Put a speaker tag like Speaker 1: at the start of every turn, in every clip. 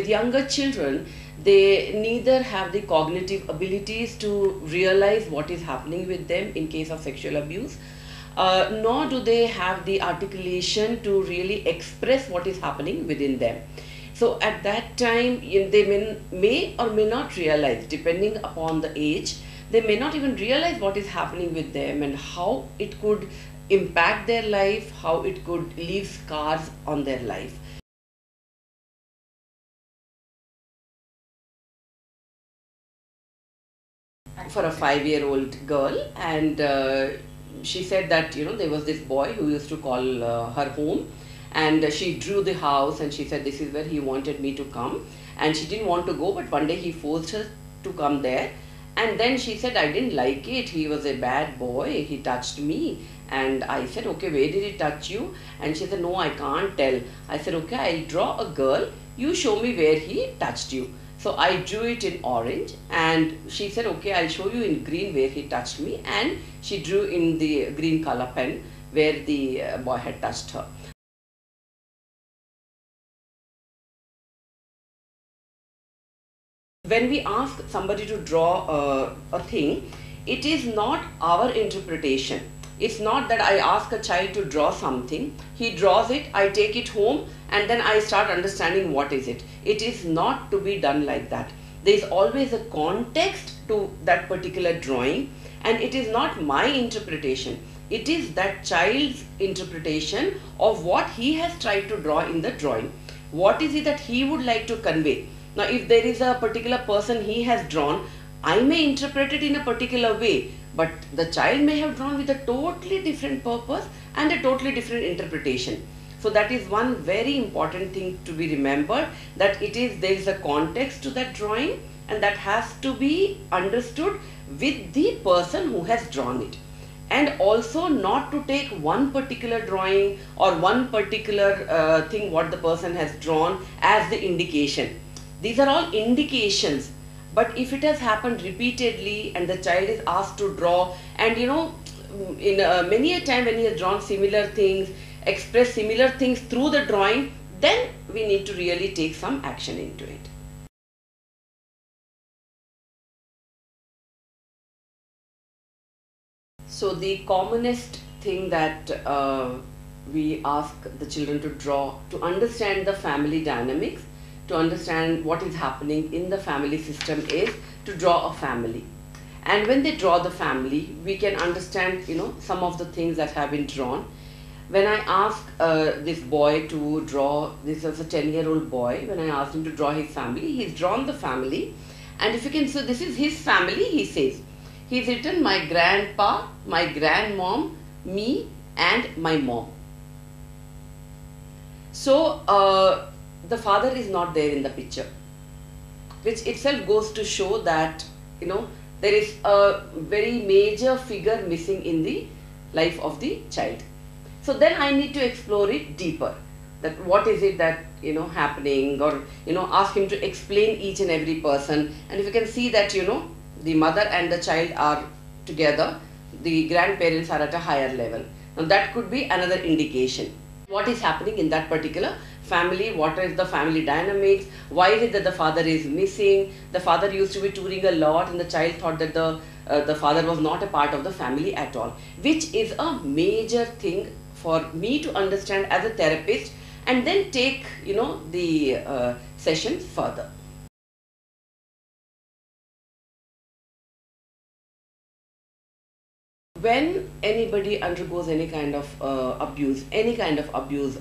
Speaker 1: with younger children, they neither have the cognitive abilities to realize what is happening with them in case of sexual abuse, nor do they have the articulation to really express what is happening within them. So at that time, they may or may not realize, depending upon the age, they may not even realize what is happening with them and how it could impact their life, how it could leave scars on their life. For a 5-year-old girl, and she said that there was this boy who used to call her home, and she drew the house, and she said this is where he wanted me to come, and she didn't want to go, but one day he forced her to come there. And then she said, I didn't like it, he was a bad boy, he touched me. And I said, okay, where did he touch you? And she said, no, I can't tell. I said, okay, I'll draw a girl, you show me where he touched you. So I drew it in orange, and she said, okay, I'll show you in green where he touched me. And she drew in the green color pen where the boy had touched her. When we ask somebody to draw a thing, it is not our interpretation. It's not that I ask a child to draw something, he draws it, I take it home, and then I start understanding what is it. It is not to be done like that. There is always a context to that particular drawing, and it is not my interpretation. It is that child's interpretation of what he has tried to draw in the drawing. What is it that he would like to convey? Now, if there is a particular person he has drawn, I may interpret it in a particular way, but the child may have drawn with a totally different purpose and a totally different interpretation. So that is one very important thing to be remembered, that there is a context to that drawing, and that has to be understood with the person who has drawn it. And also not to take one particular drawing or one particular thing what the person has drawn as the indication. These are all indications, but if it has happened repeatedly and the child is asked to draw, and in many a time when he has drawn similar things, express similar things through the drawing, then we need to really take some action into it. So the commonest thing that we ask the children to draw, to understand the family dynamics, to understand what is happening in the family system, is to draw a family. And when they draw the family, we can understand some of the things that have been drawn. When I asked this boy to draw, this was a 10-year-old boy, when I asked him to draw his family, he's drawn the family, and if you can see, this is his family, he says. He's written my grandpa, my grandmom, me and my mom. So the father is not there in the picture, which itself goes to show that there is a very major figure missing in the life of the child. So then I need to explore it deeper, that what is it that happening, or ask him to explain each and every person. And if you can see that the mother and the child are together, the grandparents are at a higher level. Now that could be another indication. What is happening in that particular family, what is the family dynamics, why is it that the father is missing, the father used to be touring a lot and the child thought that the father was not a part of the family at all, which is a major thing for me to understand as a therapist, and then take the session further. When anybody undergoes any kind of abuse,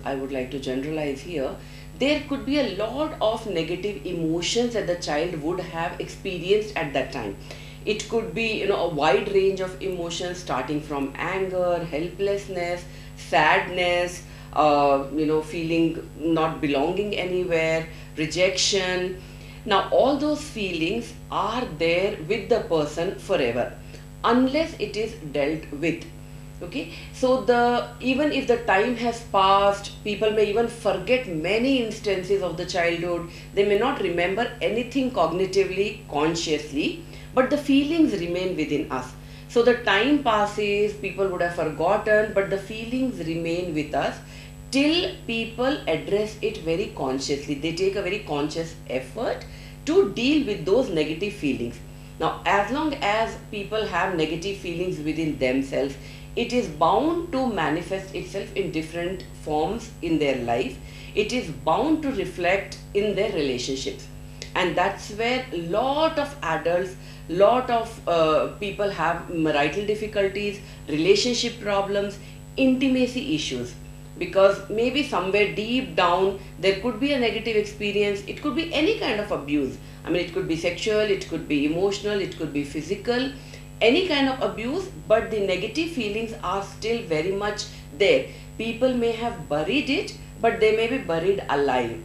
Speaker 1: I would like to generalize here, there could be a lot of negative emotions that the child would have experienced at that time. It could be a wide range of emotions, starting from anger, helplessness, sadness, feeling not belonging anywhere, rejection. Now all those feelings are there with the person forever, unless it is dealt with. Okay, so even if the time has passed, people may even forget many instances of the childhood. They may not remember anything cognitively, consciously, but the feelings remain within us. So the time passes, people would have forgotten, but the feelings remain with us till people address it very consciously. They take a very conscious effort to deal with those negative feelings. Now, as long as people have negative feelings within themselves, it is bound to manifest itself in different forms in their life. It is bound to reflect in their relationships. And that's where a lot of adults, lot of people have marital difficulties, relationship problems, intimacy issues, because maybe somewhere deep down there could be a negative experience. It could be any kind of abuse. I mean, it could be sexual, it could be emotional, it could be physical, any kind of abuse, but the negative feelings are still very much there. People may have buried it, but they may be buried alive.